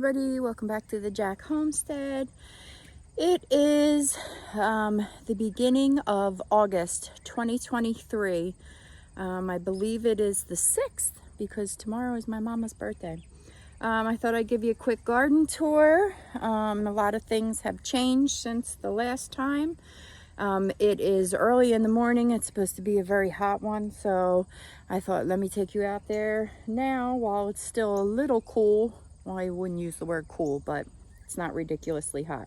everybody, welcome back to the Jack Homestead. It is the beginning of August 2023. I believe it is the 6th because tomorrow is my mama's birthday. I thought I'd give you a quick garden tour. A lot of things have changed since the last time. It is early in the morning. It's supposed to be a very hot one, so I thought let me take you out there now while it's still a little cool. Well, I wouldn't use the word cool, but it's not ridiculously hot.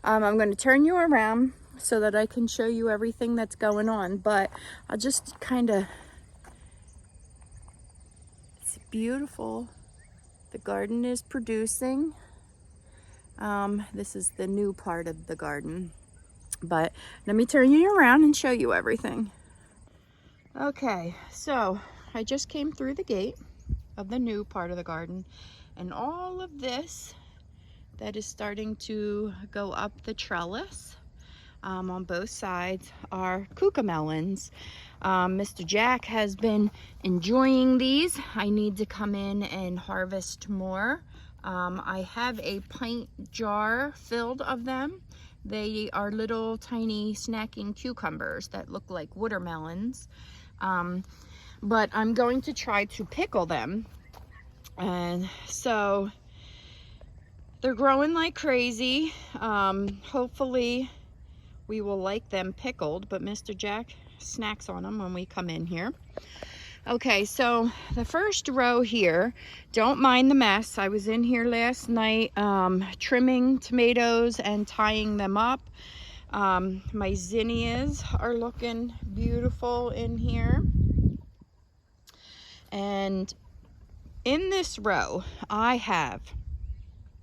I'm going to turn you around so that I can show you everything that's going on, but I'll just it's beautiful. The garden is producing. This is the new part of the garden. But let me turn you around and show you everything. Okay, so I just came through the gate of the new part of the garden, and all of this that is starting to go up the trellis on both sides are cucamelons. Mr. Jack has been enjoying these. I need to come in and harvest more. I have a pint jar filled of them. They are little tiny snacking cucumbers that look like watermelons. But I'm going to try to pickle them. And so they're growing like crazy. Hopefully we will like them pickled, but Mr. Jack snacks on them when we come in here. Okay, so the first row here, don't mind the mess. I was in here last night trimming tomatoes and tying them up. My zinnias are looking beautiful in here. And in this row, I have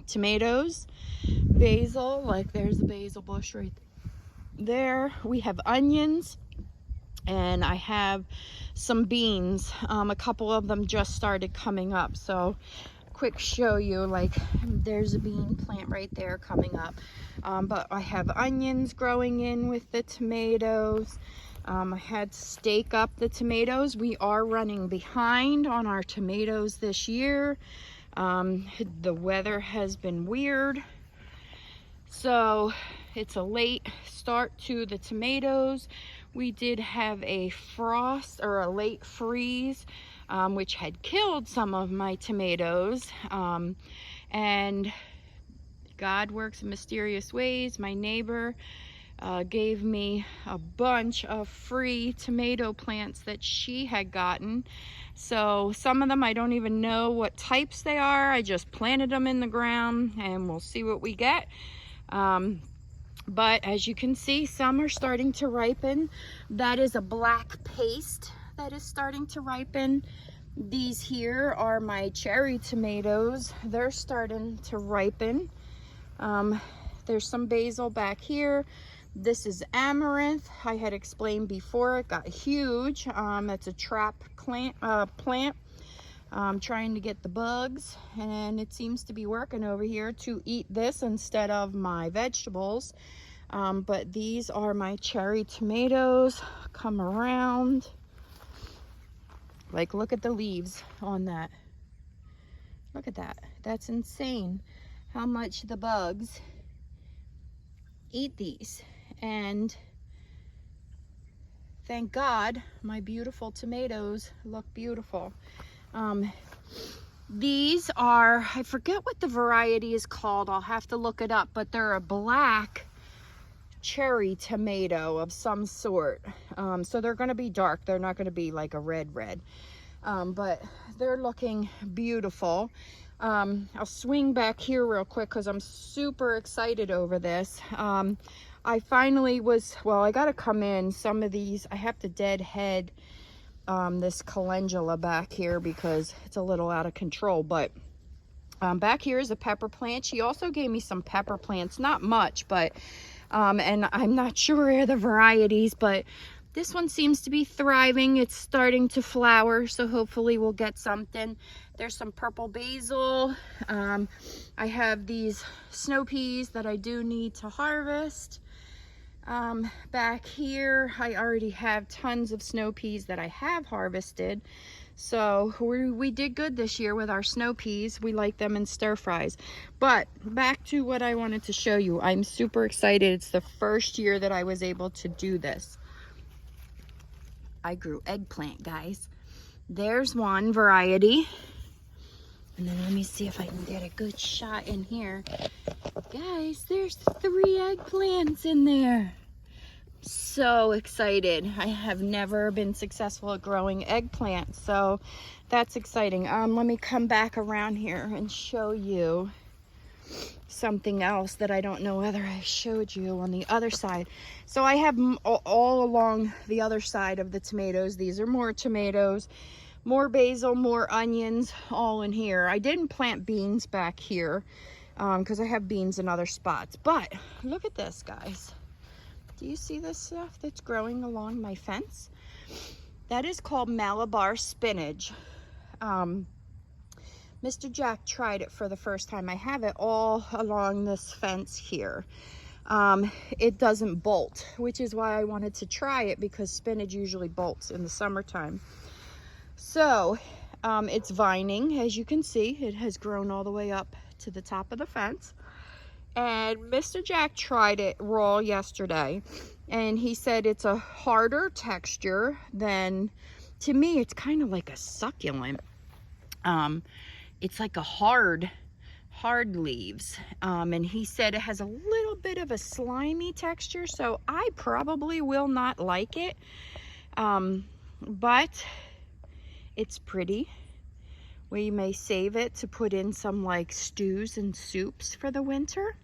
tomatoes, basil, like there's the basil bush right there. We have onions, and I have some beans. A couple of them just started coming up, so quick show you, like there's a bean plant right there coming up. But I have onions growing in with the tomatoes. I had to stake up the tomatoes. We are running behind on our tomatoes this year. The weather has been weird, so it's a late start to the tomatoes. We did have a frost or a late freeze, which had killed some of my tomatoes. And God works in mysterious ways. My neighbor gave me a bunch of free tomato plants that she had gotten. So some of them I don't even know what types they are. I just planted them in the ground and we'll see what we get. But as you can see, some are starting to ripen. That is a black paste that is starting to ripen. These here are my cherry tomatoes. They're starting to ripen. There's some basil back here. This is amaranth. I had explained before, it got huge. That's a trap plant. I'm trying to get the bugs, and it seems to be working over here to eat this instead of my vegetables. But these are my cherry tomatoes. Come around. Like, look at the leaves on that. Look at that. That's insane how much the bugs eat these. And thank God my beautiful tomatoes look beautiful. These are, I forget what the variety is called. I'll have to look it up, but they're a black cherry tomato of some sort. So they're going to be dark. They're not going to be like a red. But they're looking beautiful. I'll swing back here real quick because I'm super excited over this. I finally I got to come in. Some of these, I have to deadhead this calendula back here because it's a little out of control. But back here is a pepper plant. She also gave me some pepper plants, not much, but and I'm not sure the varieties, but this one seems to be thriving. It's starting to flower, so hopefully we'll get something. There's some purple basil. I have these snow peas that I do need to harvest. Back here, I already have tons of snow peas that I have harvested. So we did good this year with our snow peas. We like them in stir fries. But back to what I wanted to show you. I'm super excited. It's the first year that I was able to do this. I grew eggplant, guys. There's one variety. And then let me see if I can get a good shot in here. Guys, there's 3 eggplants in there. So excited. I have never been successful at growing eggplants, so that's exciting. Let me come back around here and show you something else that I don't know whether I showed you on the other side. So I have all along the other side of the tomatoes. These are more tomatoes, more basil, more onions, all in here. I didn't plant beans back here because I have beans in other spots. But look at this, guys. Do you see this stuff that's growing along my fence? That is called Malabar spinach. Mr. Jack tried it for the first time. I have it all along this fence here. It doesn't bolt, which is why I wanted to try it, because spinach usually bolts in the summertime. So it's vining, as you can see. It has grown all the way up to the top of the fence. And Mr. Jack tried it raw yesterday, and he said it's a harder texture than, to me, it's kind of like a succulent. It's like a hard leaves. And he said it has a little bit of a slimy texture, so I probably will not like it. But it's pretty. We may save it to put in some like stews and soups for the winter.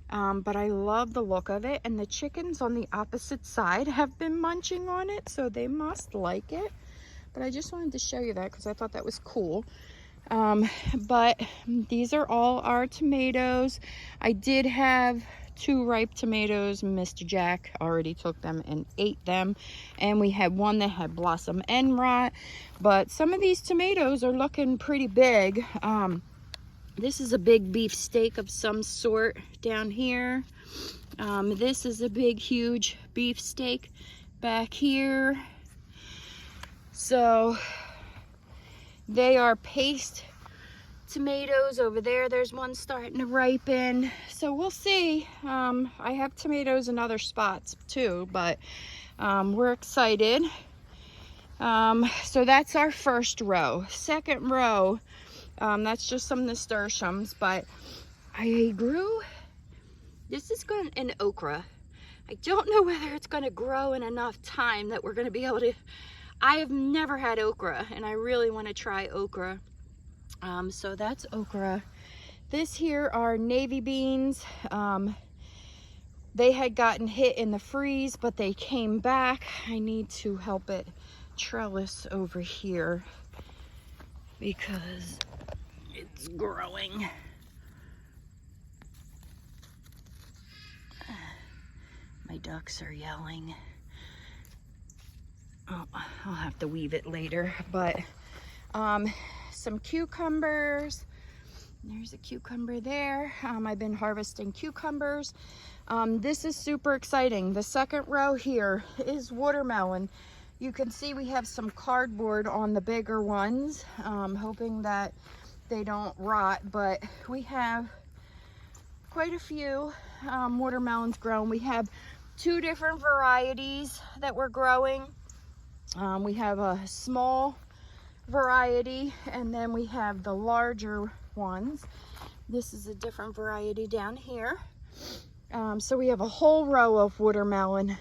But I love the look of it, and the chickens on the opposite side have been munching on it, so they must like it. But I just wanted to show you that because I thought that was cool. But these are all our tomatoes. I did have 2 ripe tomatoes. Mr. Jack already took them and ate them, and we had one that had blossom end rot. But some of these tomatoes are looking pretty big. This is a big beef steak of some sort down here. This is a big, huge beef steak back here. So they are paste tomatoes over there. There's one starting to ripen. So we'll see. I have tomatoes in other spots too, but we're excited. So that's our first row. Second row, that's just some nasturtiums, but I grew, this is an okra. I don't know whether it's going to grow in enough time that we're going to be able to, I have never had okra, and I really want to try okra. So that's okra. This here are navy beans. They had gotten hit in the freeze, but they came back. I need to help it trellis over here because it's growing. My ducks are yelling. Oh, I'll have to weave it later, but some cucumbers. There's a cucumber there. I've been harvesting cucumbers. This is super exciting. The second row here is watermelon. You can see we have some cardboard on the bigger ones, hoping that they don't rot, but we have quite a few watermelons grown. We have 2 different varieties that we're growing. We have a small variety, and then we have the larger ones. This is a different variety down here. So we have a whole row of watermelon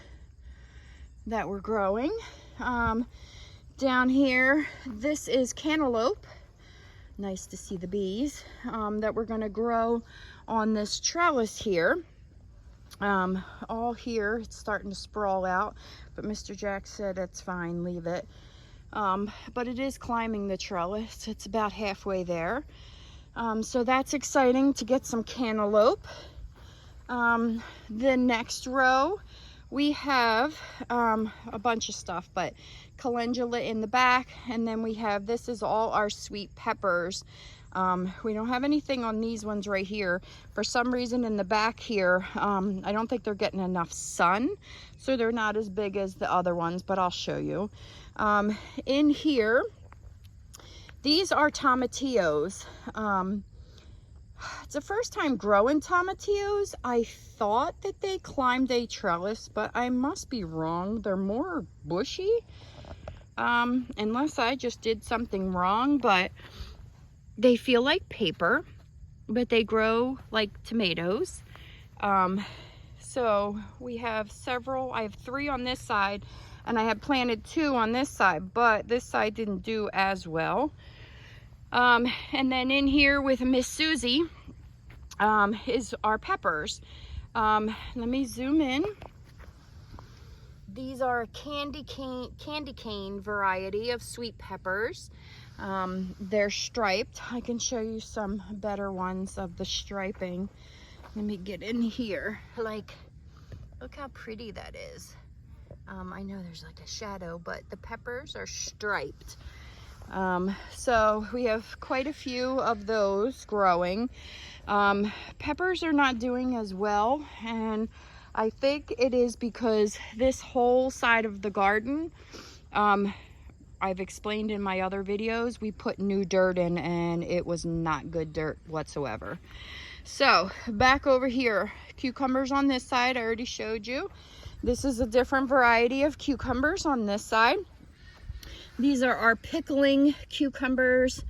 that we're growing. Down here, this is cantaloupe. Nice to see the bees that we're going to grow on this trellis here. All here, it's starting to sprawl out, but Mr. Jack said it's fine, leave it. But it is climbing the trellis. It's about halfway there. So that's exciting to get some cantaloupe. The next row, we have a bunch of stuff, but calendula in the back, and then we have, this is all our sweet peppers. We don't have anything on these ones right here. For some reason in the back here, I don't think they're getting enough sun, so they're not as big as the other ones, but I'll show you. In here, these are tomatillos. It's the first time growing tomatillos. I thought that they climbed a trellis, but I must be wrong. They're more bushy, unless I just did something wrong, but they feel like paper, but they grow like tomatoes. So we have several. I have 3 on this side, and I had planted 2 on this side, but this side didn't do as well. And then in here with Miss Susie is our peppers. Let me zoom in. These are a candy cane variety of sweet peppers. They're striped. I can show you some better ones of the striping. Let me get in here. Like, look how pretty that is. I know there's like a shadow, but the peppers are striped. So we have quite a few of those growing. Peppers are not doing as well, and I think it is because this whole side of the garden, I've explained in my other videos, we put new dirt in and it was not good dirt whatsoever. So back over here, cucumbers on this side, I already showed you. This is a different variety of cucumbers on this side. These are our pickling cucumbers.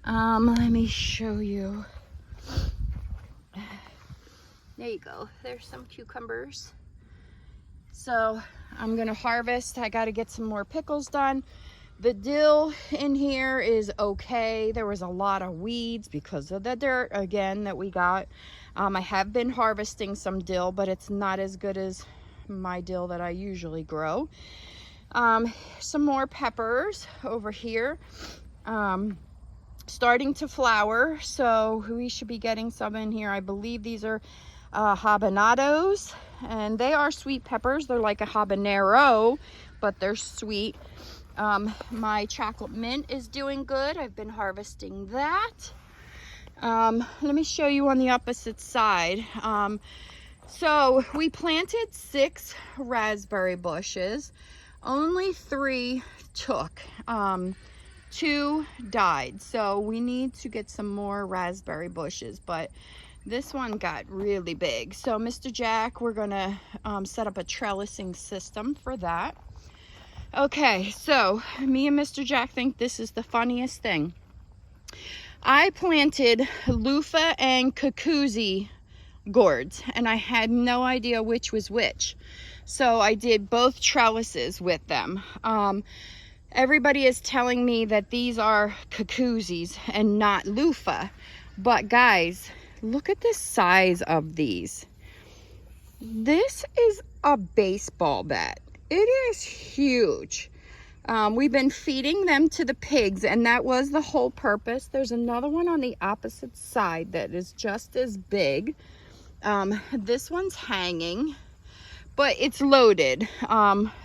Let me show you. There you go. There's some cucumbers. So I'm gonna harvest. I gotta get some more pickles done. The dill in here is okay. There was a lot of weeds because of the dirt again that we got. I have been harvesting some dill, but it's not as good as my dill that I usually grow. Some more peppers over here, starting to flower, so we should be getting some in here. I believe these are habaneros, and they are sweet peppers. They're like a habanero, but they're sweet. My chocolate mint is doing good. I've been harvesting that. Let me show you on the opposite side. So we planted 6 raspberry bushes. Only 3 took. 2 died. So we need to get some more raspberry bushes, but this one got really big. So Mr. Jack, we're gonna set up a trellising system for that. Okay, so me and Mr. Jack think this is the funniest thing. I planted loofah and cucuzi gourds, and I had no idea which was which. So I did both trellises with them. Everybody is telling me that these are cucuzis and not loofah. But guys, look at the size of these. This is a baseball bat. It is huge. We've been feeding them to the pigs, and that was the whole purpose. There's another one on the opposite side that is just as big. This one's hanging, but it's loaded.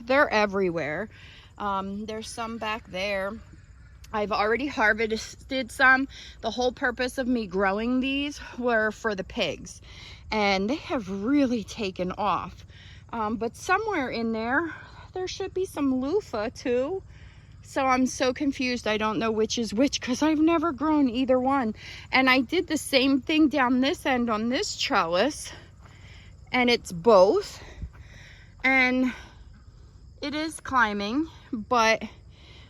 They're everywhere. There's some back there. I've already harvested some. The whole purpose of me growing these were for the pigs, and they have really taken off. But somewhere in there should be some loofah too. So I'm so confused. I don't know which is which because I've never grown either one. And I did the same thing down this end on this trellis, and it's both. And it is climbing, but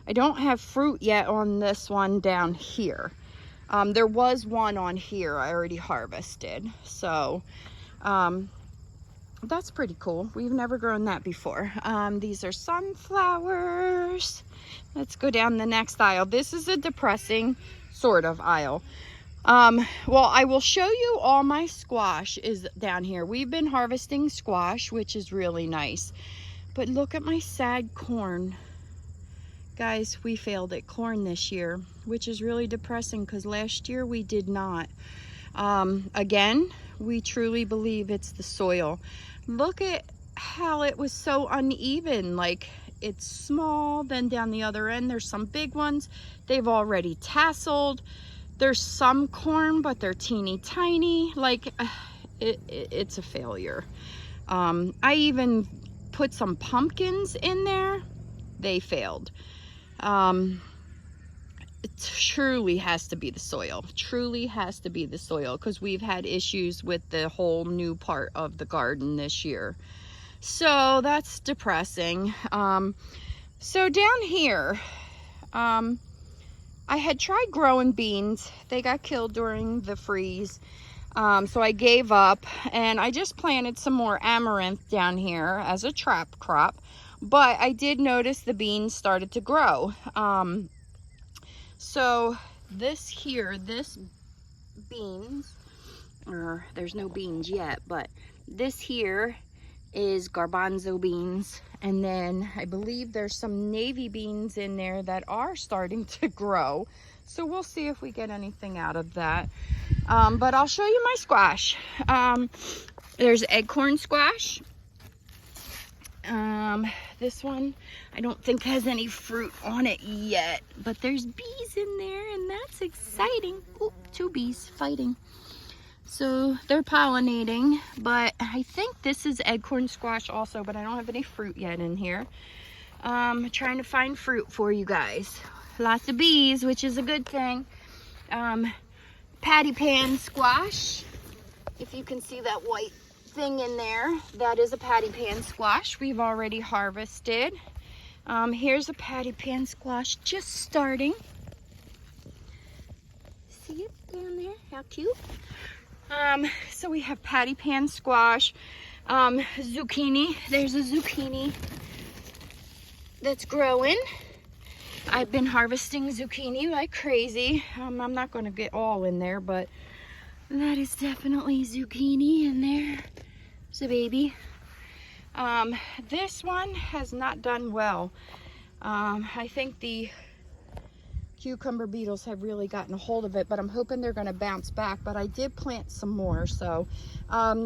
I don't have fruit yet on this one down here. There was one on here I already harvested. So that's pretty cool. We've never grown that before. These are sunflowers. Let's go down the next aisle. This is a depressing sort of aisle. Well, I will show you all my squash is down here. We've been harvesting squash, which is really nice. But look at my sad corn. Guys, we failed at corn this year, which is really depressing because last year we did not. Again, we truly believe it's the soil. Look at how it was so uneven. Like, it's small, then down the other end there's some big ones. They've already tasseled. There's some corn, but they're teeny tiny. Like, it's a failure. I even put some pumpkins in there. They failed. It truly has to be the soil. Truly has to be the soil, because we've had issues with the whole new part of the garden this year. So that's depressing. So down here, I had tried growing beans. They got killed during the freeze. So I gave up, and I just planted some more amaranth down here as a trap crop. But I did notice the beans started to grow. So this here, this beans, or there's no beans yet, but this here is garbanzo beans. And then I believe there's some navy beans in there that are starting to grow. So we'll see if we get anything out of that. But I'll show you my squash. There's acorn squash. This one I don't think has any fruit on it yet, but there's bees in there, and that's exciting. Ooh, 2 bees fighting. So they're pollinating, but I think this is acorn squash also, but I don't have any fruit yet in here. Trying to find fruit for you guys. Lots of bees, which is a good thing. Patty pan squash. If you can see that white thing in there, that is a patty pan squash we've already harvested. Here's a patty pan squash just starting. See it down there? How cute. So we have patty pan squash, zucchini. There's a zucchini that's growing. I've been harvesting zucchini like crazy. I'm not going to get all in there, but that is definitely zucchini in there. It's a baby. This one has not done well. I think the cucumber beetles have really gotten a hold of it, but I'm hoping they're going to bounce back. But I did plant some more. So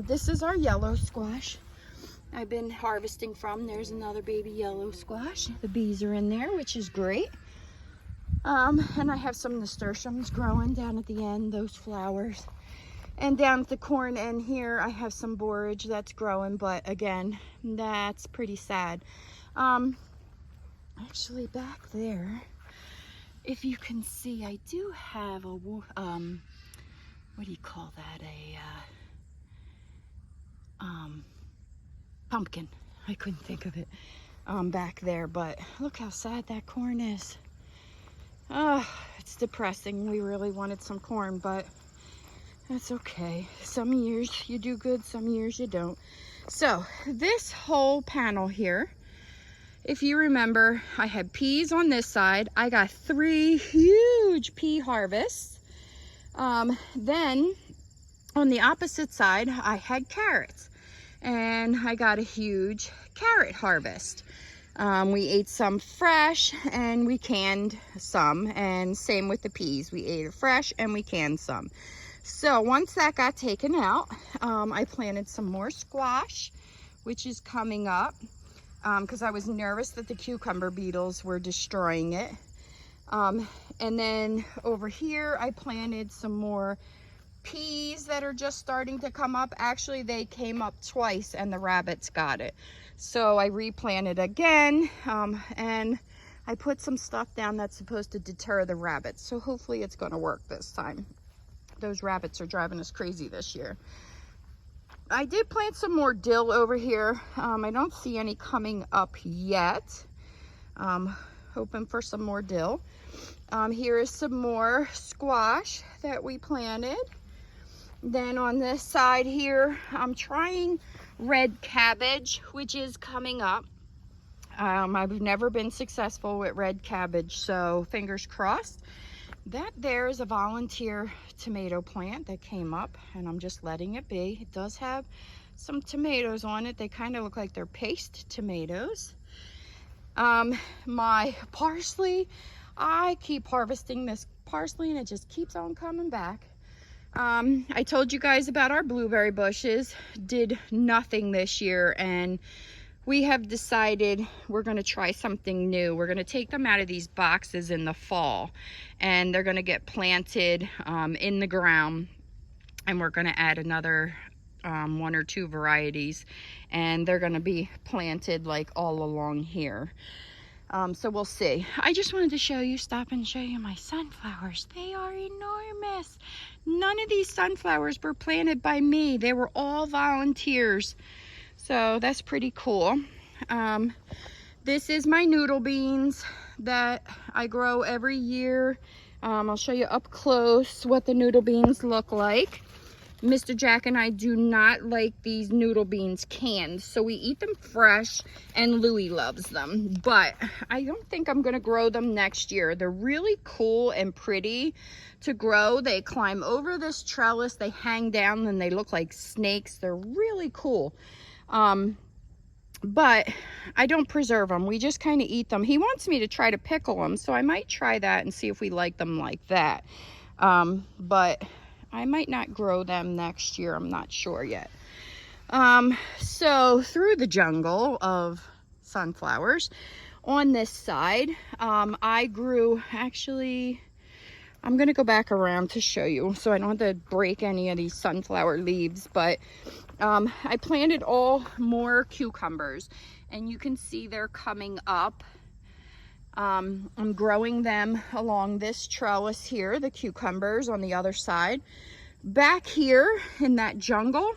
this is our yellow squash I've been harvesting from. There's another baby yellow squash. The bees are in there, which is great. And I have some nasturtiums growing down at the end, those flowers. And down at the corn end here, I have some borage that's growing, but again, that's pretty sad. Actually back there, if you can see, I do have a, what do you call that? Pumpkin. I couldn't think of it back there, but look how sad that corn is. Oh, it's depressing. We really wanted some corn, but that's okay. Some years you do good, some years you don't. So this whole panel here, if you remember, I had peas on this side. I got 3 huge pea harvests. Then on the opposite side, I had carrots, and I got a huge carrot harvest. We ate some fresh and we canned some, and same with the peas. We ate it fresh and we canned some. So once that got taken out, I planted some more squash, which is coming up, because I was nervous that the cucumber beetles were destroying it. And then over here, I planted some more peas that are just starting to come up. Actually, they came up twice and the rabbits got it. So I replanted again, and I put some stuff down that's supposed to deter the rabbits. So hopefully it's going to work this time. Those rabbits are driving us crazy this year. I did plant some more dill over here. I don't see any coming up yet. Hoping for some more dill. Here is some more squash that we planted. Then on this side here, I'm trying red cabbage, which is coming up. I've never been successful with red cabbage, so fingers crossed. That there is a volunteer tomato plant that came up, and I'm just letting it be. It does have some tomatoes on it. They kind of look like they're paste tomatoes. My parsley, I keep harvesting this parsley and it just keeps on coming back. I told you guys about our blueberry bushes. Did nothing this year, and we have decided we're going to try something new. We're going to take them out of these boxes in the fall, and they're going to get planted in the ground, and we're going to add another 1 or 2 varieties, and they're going to be planted like all along here. So we'll see. I just wanted to stop and show you my sunflowers. They are enormous. None of these sunflowers were planted by me. They were all volunteers. So that's pretty cool. This is my noodle beans that I grow every year. I'll show you up close what the noodle beans look like. Mr. Jack and I do not like these noodle beans canned, so we eat them fresh, and Louie loves them. But I don't think I'm going to grow them next year. They're really cool and pretty to grow. They climb over this trellis, they hang down, and they look like snakes. They're really cool. But I don't preserve them. We just kind of eat them. He wants me to try to pickle them, so I might try that and see if we like them like that. But I might not grow them next year. I'm not sure yet. So through the jungle of sunflowers, on this side, I grew, actually, I'm going to go back around to show you so I don't have to break any of these sunflower leaves, but I planted all more cucumbers, and you can see they're coming up. I'm growing them along this trellis here, the cucumbers on the other side. Back here in that jungle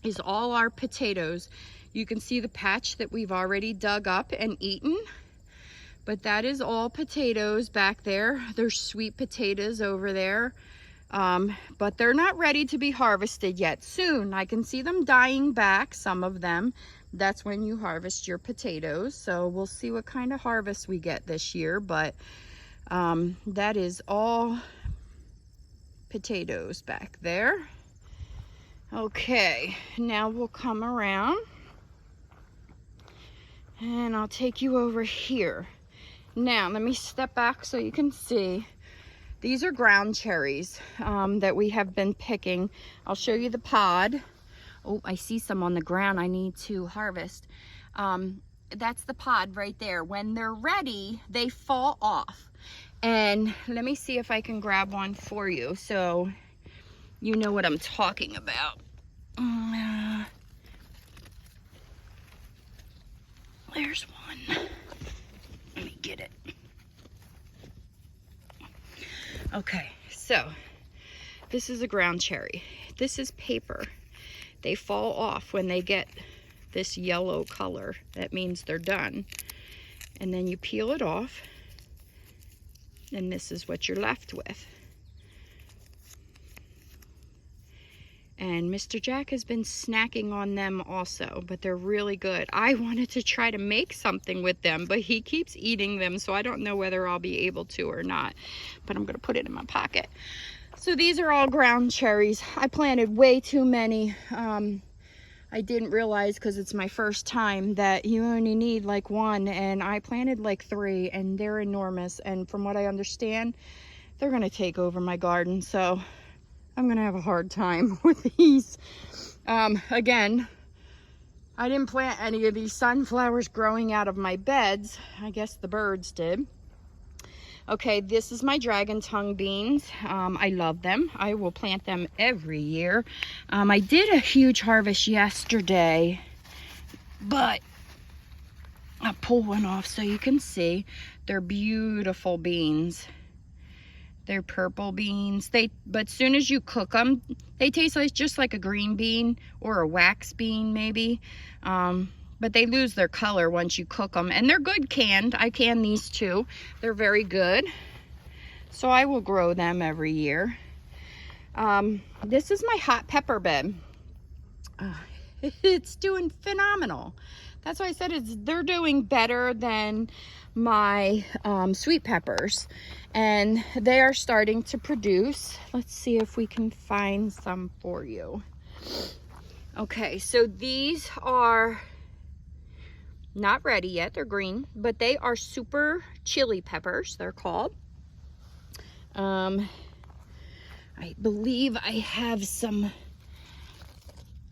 is all our potatoes. You can see the patch that we've already dug up and eaten, but that is all potatoes back there. There's sweet potatoes over there, but they're not ready to be harvested yet. Soon. I can see them dying back, some of them. That's when you harvest your potatoes. So we'll see what kind of harvest we get this year, but that is all potatoes back there. Okay, now we'll come around and I'll take you over here. Now let me step back so you can see. These are ground cherries that we have been picking. I'll show you the pod. Oh, I see some on the ground I need to harvest. That's the pod right there. When they're ready, they fall off. And let me see if I can grab one for you so you know what I'm talking about. There's one. Let me get it. Okay, so this is a ground cherry. This is paper. They fall off when they get this yellow color. That means they're done. And then you peel it off, and this is what you're left with. And Mr. Jack has been snacking on them also, but they're really good. I wanted to try to make something with them, but he keeps eating them, so I don't know whether I'll be able to or not. But I'm going to put it in my pocket. So these are all ground cherries. I planted way too many. I didn't realize, because it's my first time, that you only need like 1, and I planted like 3, and they're enormous. And from what I understand, they're going to take over my garden, so I'm going to have a hard time with these. Again, I didn't plant any of these sunflowers growing out of my beds. I guess the birds did. Okay, this is my dragon tongue beans. I love them. I will plant them every year. I did a huge harvest yesterday, but I'll pull one off so you can see. They're beautiful beans. They're purple beans. But as soon as you cook them, they taste like just like a green bean or a wax bean maybe. But they lose their color once you cook them. And they're good canned. I can these too. They're very good. So I will grow them every year. This is my hot pepper bed. It's doing phenomenal. That's why I said they're doing better than my sweet peppers. And they are starting to produce. Let's see if we can find some for you. Okay, so these are not ready yet. They're green, but they are super chili peppers, they're called. I believe I have some,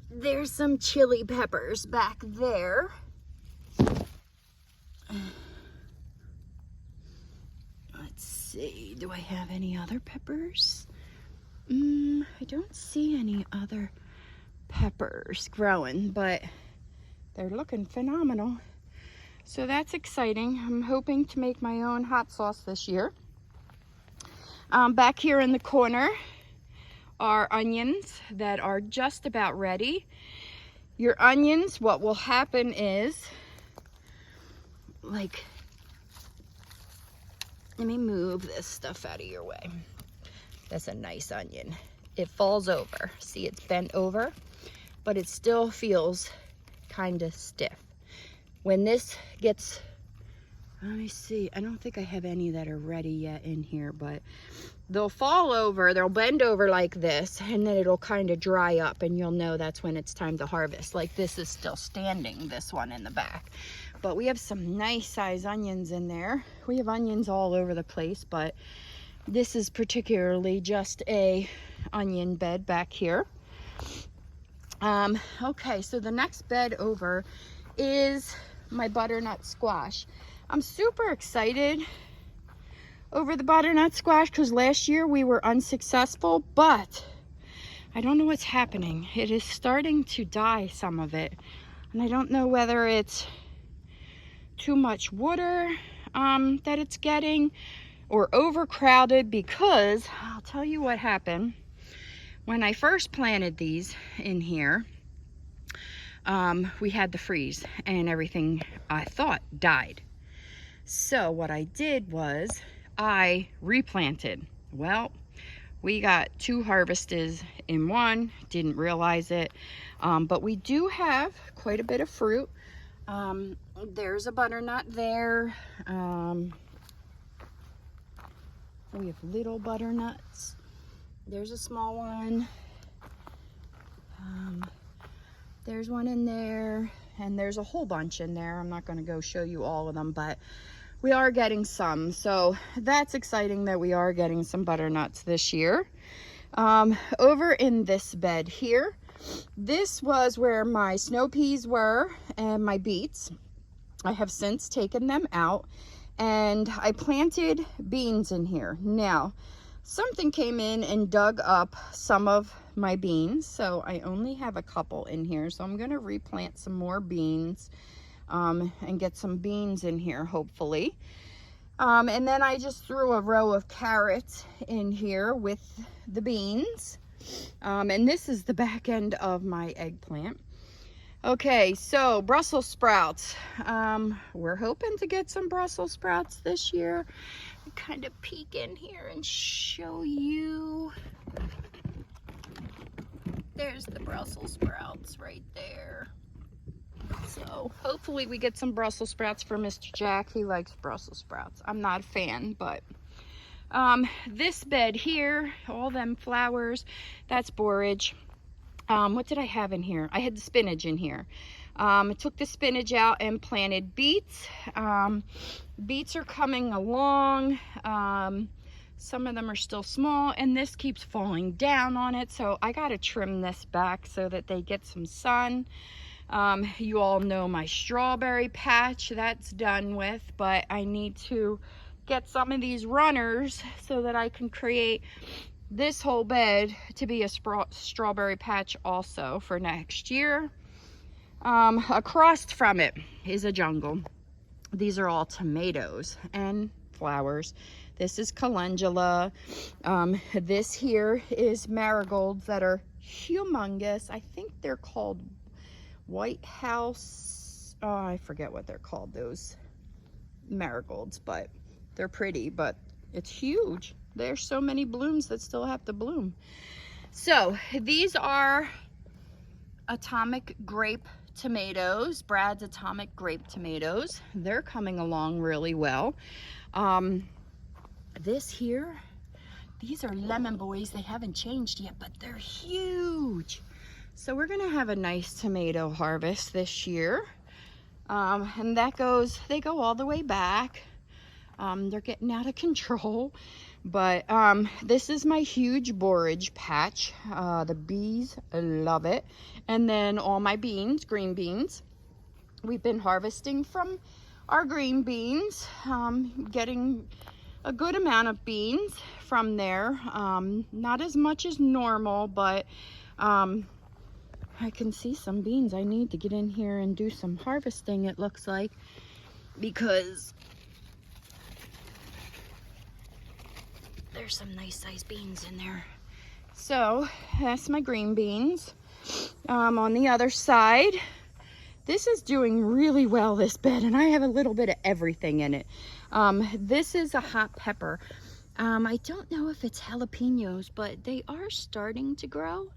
there's some chili peppers back there. Let's see, do I have any other peppers? I don't see any other peppers growing, but they're looking phenomenal. So that's exciting. I'm hoping to make my own hot sauce this year. Back here in the corner are onions that are just about ready. Your onions, what will happen is, like, let me move this stuff out of your way. That's a nice onion. It falls over. See, it's bent over, but it still feels kind of stiff. When this gets, let me see, I don't think I have any that are ready yet in here, but they'll fall over, they'll bend over like this, and then it'll kind of dry up, and you'll know that's when it's time to harvest. Like this is still standing, this one in the back. But we have some nice size onions in there. We have onions all over the place, but this is particularly just a onion bed back here. Okay, so the next bed over is my butternut squash. I'm super excited over the butternut squash because last year we were unsuccessful, but I don't know what's happening. It is starting to die, some of it, and I don't know whether it's too much water that it's getting or overcrowded, because I'll tell you what happened. When I first planted these in here, we had the freeze and everything, I thought, died. So what I did was I replanted. Well, we got 2 harvests in one, didn't realize it, but we do have quite a bit of fruit. There's a butternut there. We have little butternuts. There's a small one. There's one in there, and there's a whole bunch in there. I'm not going to go show you all of them, but we are getting some. So that's exciting that we are getting some butternuts this year. Over in this bed here, this was where my snow peas were and my beets. I have since taken them out, and I planted beans in here. Now, something came in and dug up some of my beans, so I only have a couple in here. So I'm going to replant some more beans and get some beans in here, hopefully. And then I just threw a row of carrots in here with the beans. And this is the back end of my eggplant. Okay, so Brussels sprouts. We're hoping to get some Brussels sprouts this year. Kind of peek in here and show you. There's the Brussels sprouts right there. So hopefully we get some Brussels sprouts for Mr. Jack. He likes Brussels sprouts. I'm not a fan, but this bed here, all them flowers, that's borage. What did I have in here? I had the spinach in here. I took the spinach out and planted beets. Beets are coming along. Some of them are still small, and this keeps falling down on it, so I got to trim this back so that they get some sun. You all know my strawberry patch, that's done with, but I need to get some of these runners so that I can create this whole bed to be a strawberry patch also for next year. Across from it is a jungle. These are all tomatoes and flowers. This is calendula. This here is marigolds that are humongous. I think they're called White House. Oh, I forget what they're called, those marigolds, but they're pretty, but it's huge. There's so many blooms that still have to bloom. So these are Atomic Grape tomatoes, Brad's Atomic Grape tomatoes. They're coming along really well. This here, these are lemon boys. They haven't changed yet, but they're huge. So we're gonna have a nice tomato harvest this year. And that goes, they go all the way back. They're getting out of control. But this is my huge borage patch. The bees love it. And then all my beans, green beans. We've been harvesting from our green beans, getting a good amount of beans from there. Not as much as normal, but I can see some beans. I need to get in here and do some harvesting, it looks like, because there's some nice sized beans in there. So that's my green beans. On the other side, this is doing really well, this bed, and I have a little bit of everything in it. This is a hot pepper. I don't know if it's jalapenos, but they are starting to grow.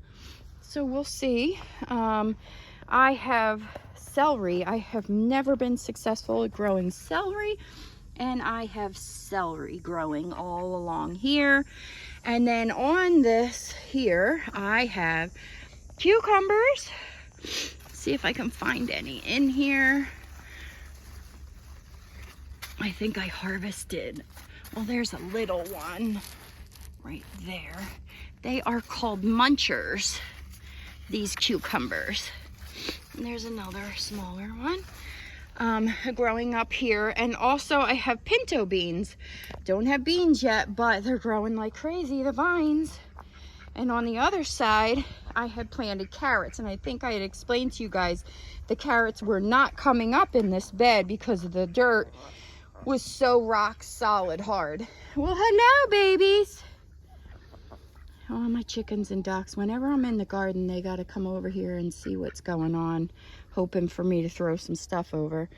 So we'll see. I have celery. I have never been successful at growing celery, and I have celery growing all along here. And then on this here, I have cucumbers. See if I can find any in here. I think I harvested, well, there's a little one right there. They are called munchers, these cucumbers. And there's another smaller one growing up here. And also I have pinto beans. Don't have beans yet, but they're growing like crazy, the vines. And on the other side, I had planted carrots, and I think I had explained to you guys the carrots were not coming up in this bed because the dirt was so rock solid hard. Well, hello, babies. Oh, my chickens and ducks, whenever I'm in the garden, they got to come over here and see what's going on, hoping for me to throw some stuff over.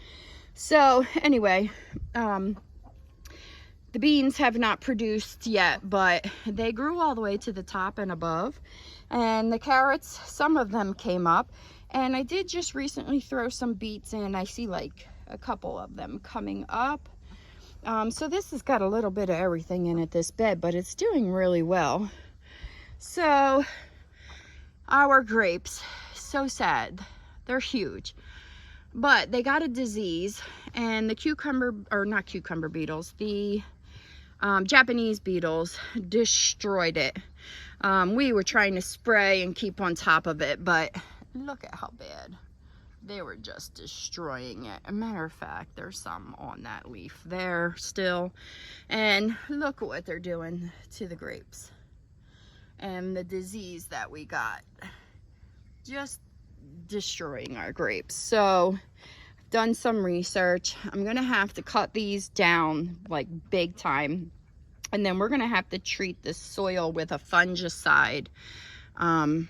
So anyway, the beans have not produced yet, but they grew all the way to the top and above. And the carrots, some of them came up. And I did just recently throw some beets in. I see like a couple of them coming up. So this has got a little bit of everything in it, this bed, but it's doing really well. So our grapes, so sad. They're huge. But they got a disease, and the cucumber, or not cucumber beetles, the Japanese beetles destroyed it. We were trying to spray and keep on top of it, but look at how bad. They were just destroying it. As a matter of fact, there's some on that leaf there still. And look what they're doing to the grapes. And the disease that we got. Just destroying our grapes. So done some research. I'm gonna have to cut these down like big time, and then we're gonna have to treat the soil with a fungicide, and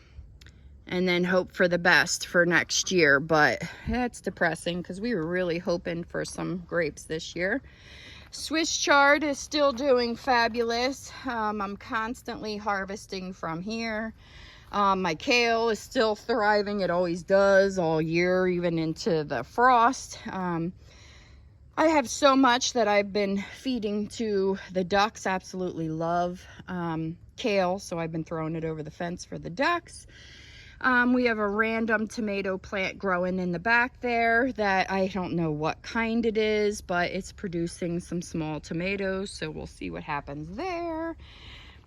then hope for the best for next year. But that's depressing because we were really hoping for some grapes this year. Swiss chard is still doing fabulous. I'm constantly harvesting from here. My kale is still thriving. It always does all year, even into the frost. I have so much that I've been feeding to the ducks. Absolutely love kale, so I've been throwing it over the fence for the ducks. We have a random tomato plant growing in the back there that I don't know what kind it is, but it's producing some small tomatoes, so we'll see what happens there.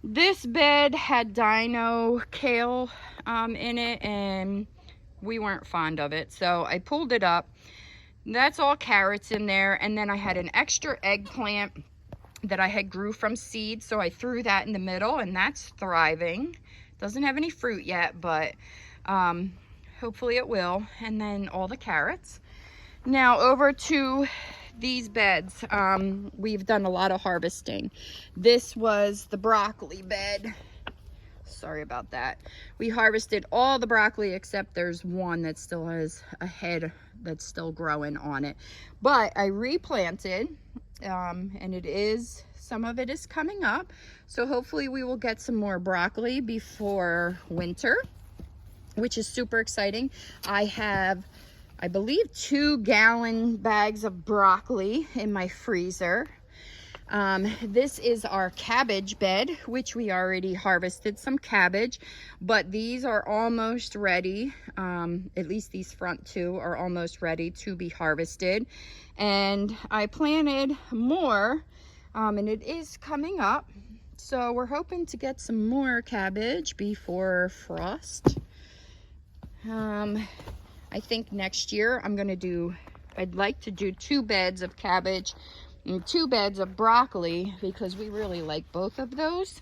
This bed had dino kale in it, and we weren't fond of it, so I pulled it up. That's all carrots in there, and then I had an extra eggplant that I had grew from seed, so I threw that in the middle, and that's thriving. Doesn't have any fruit yet, but hopefully it will. And then all the carrots. Now over to these beds. We've done a lot of harvesting. This was the broccoli bed. Sorry about that. We harvested all the broccoli except there's one that still has a head that's still growing on it. But I replanted, and it is, some of it is coming up. So hopefully we will get some more broccoli before winter, which is super exciting. I have, I believe, 2-gallon bags of broccoli in my freezer. This is our cabbage bed, which we already harvested some cabbage, but these are almost ready. At least these front two are almost ready to be harvested. And I planted more, and it is coming up. So we're hoping to get some more cabbage before frost. I think next year I'm going to do I'd like to do 2 beds of cabbage and 2 beds of broccoli because we really like both of those.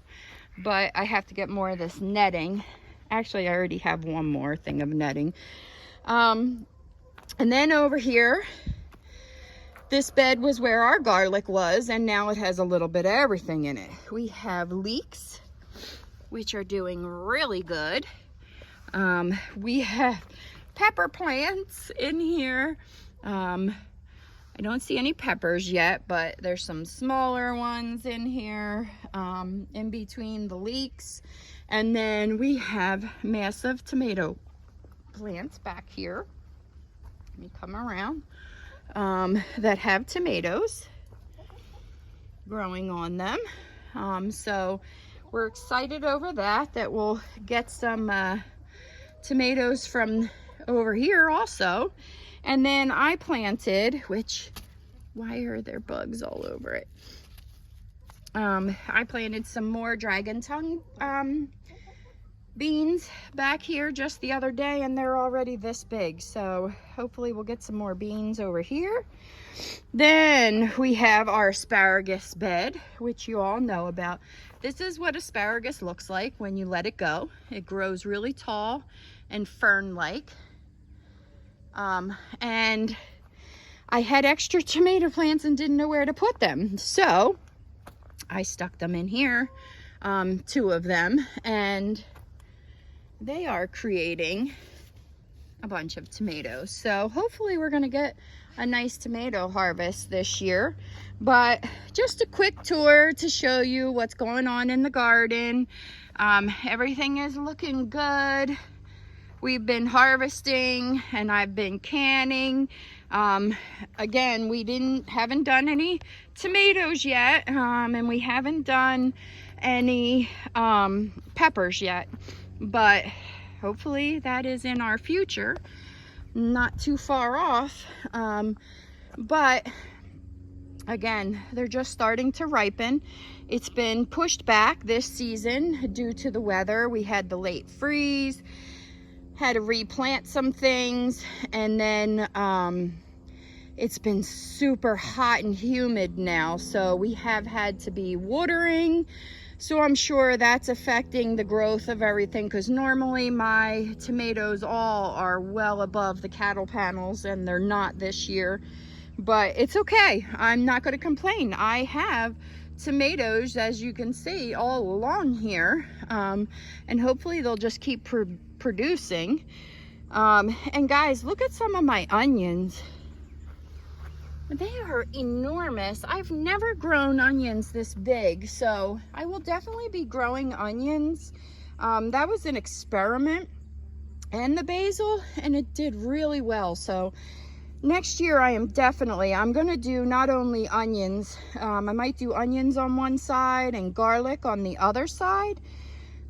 But I have to get more of this netting. Actually, I already have one more thing of netting. And then over here, this bed was where our garlic was, and now it has a little bit of everything in it. We have leeks, which are doing really good. We have pepper plants in here. I don't see any peppers yet, but there's some smaller ones in here, in between the leeks. And then we have massive tomato plants back here. Let me come around. That have tomatoes growing on them. So we're excited over that we'll get some tomatoes from over here also. And then I planted, which, why are there bugs all over it? I planted some more dragon tongue beans back here just the other day, and they're already this big. So hopefully we'll get some more beans over here. Then we have our asparagus bed, which you all know about. This is what asparagus looks like when you let it go. It grows really tall and fern-like. And I had extra tomato plants and didn't know where to put them. So I stuck them in here, 2 of them, and they are creating a bunch of tomatoes. So hopefully we're gonna get a nice tomato harvest this year. But just a quick tour to show you what's going on in the garden. Everything is looking good. We've been harvesting and I've been canning. Again, we haven't done any tomatoes yet, and we haven't done any peppers yet, but hopefully that is in our future, not too far off. But again, they're just starting to ripen. It's been pushed back this season due to the weather. We had the late freeze, had to replant some things, and then it's been super hot and humid now, so we have had to be watering. So I'm sure that's affecting the growth of everything, because normally my tomatoes all are well above the cattle panels, and they're not this year. But it's okay, I'm not going to complain. I have tomatoes, as you can see, all along here, and hopefully they'll just keep producing. And guys, look at some of my onions. They are enormous. I've never grown onions this big, so I will definitely be growing onions. That was an experiment, and the basil, and it did really well. So next year I'm gonna do not only onions, I might do onions on one side and garlic on the other side,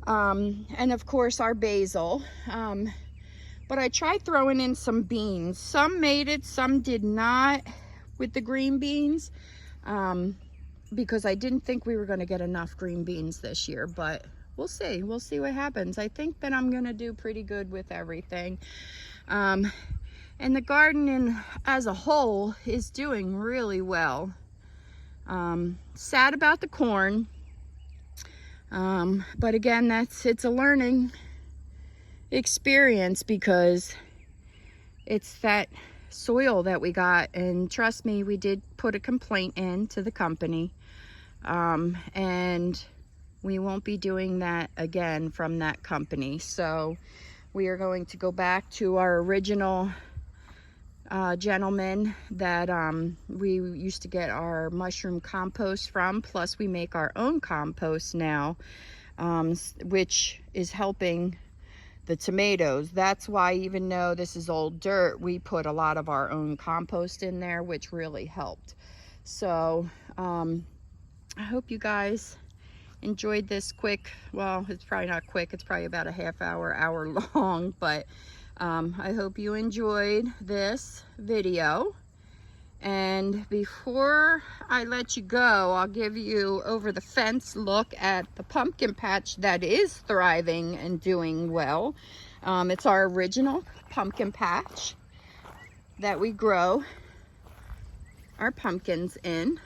and of course our basil. But I tried throwing in some beans. Some made it, some did not with the green beans, because I didn't think we were going to get enough green beans this year, but we'll see what happens. I think that I'm going to do pretty good with everything. And the garden as a whole is doing really well. Sad about the corn, but again, it's a learning experience, because it's that soil that we got, and trust me, we did put a complaint in to the company, and we won't be doing that again from that company. So we are going to go back to our original gentleman that we used to get our mushroom compost from. Plus we make our own compost now, which is helping the tomatoes. That's why, even though this is old dirt, we put a lot of our own compost in there, which really helped. So I hope you guys enjoyed this quick, well, it's probably not quick, it's probably about a half hour long, but I hope you enjoyed this video. And before I let you go, I'll give you over the fence look at the pumpkin patch that is thriving and doing well. It's our original pumpkin patch that we grow our pumpkins in,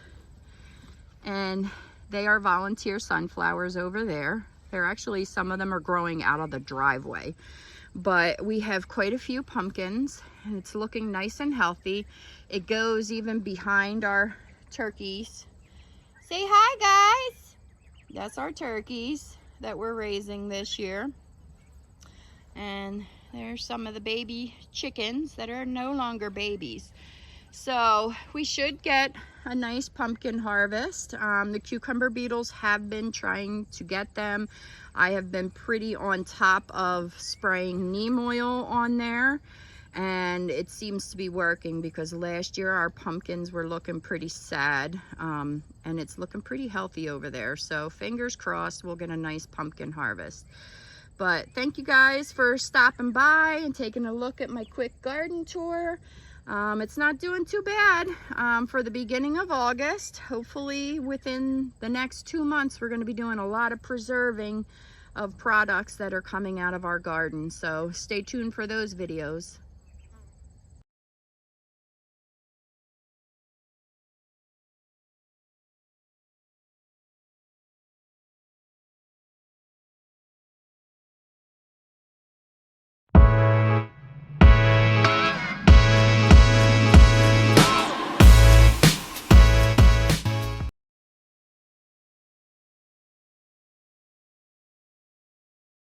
and they are volunteer sunflowers over there. They're actually, some of them are growing out of the driveway, but we have quite a few pumpkins and it's looking nice and healthy. It goes even behind our turkeys. Say hi, guys. That's our turkeys that we're raising this year. And there's some of the baby chickens that are no longer babies. So we should get a nice pumpkin harvest. The cucumber beetles have been trying to get them. I have been pretty on top of spraying neem oil on there, and it seems to be working because last year our pumpkins were looking pretty sad, and it's looking pretty healthy over there. So fingers crossed we'll get a nice pumpkin harvest. But thank you guys for stopping by and taking a look at my quick garden tour. It's not doing too bad for the beginning of August. Hopefully within the next 2 months, we're going to be doing a lot of preserving of products that are coming out of our garden. So stay tuned for those videos.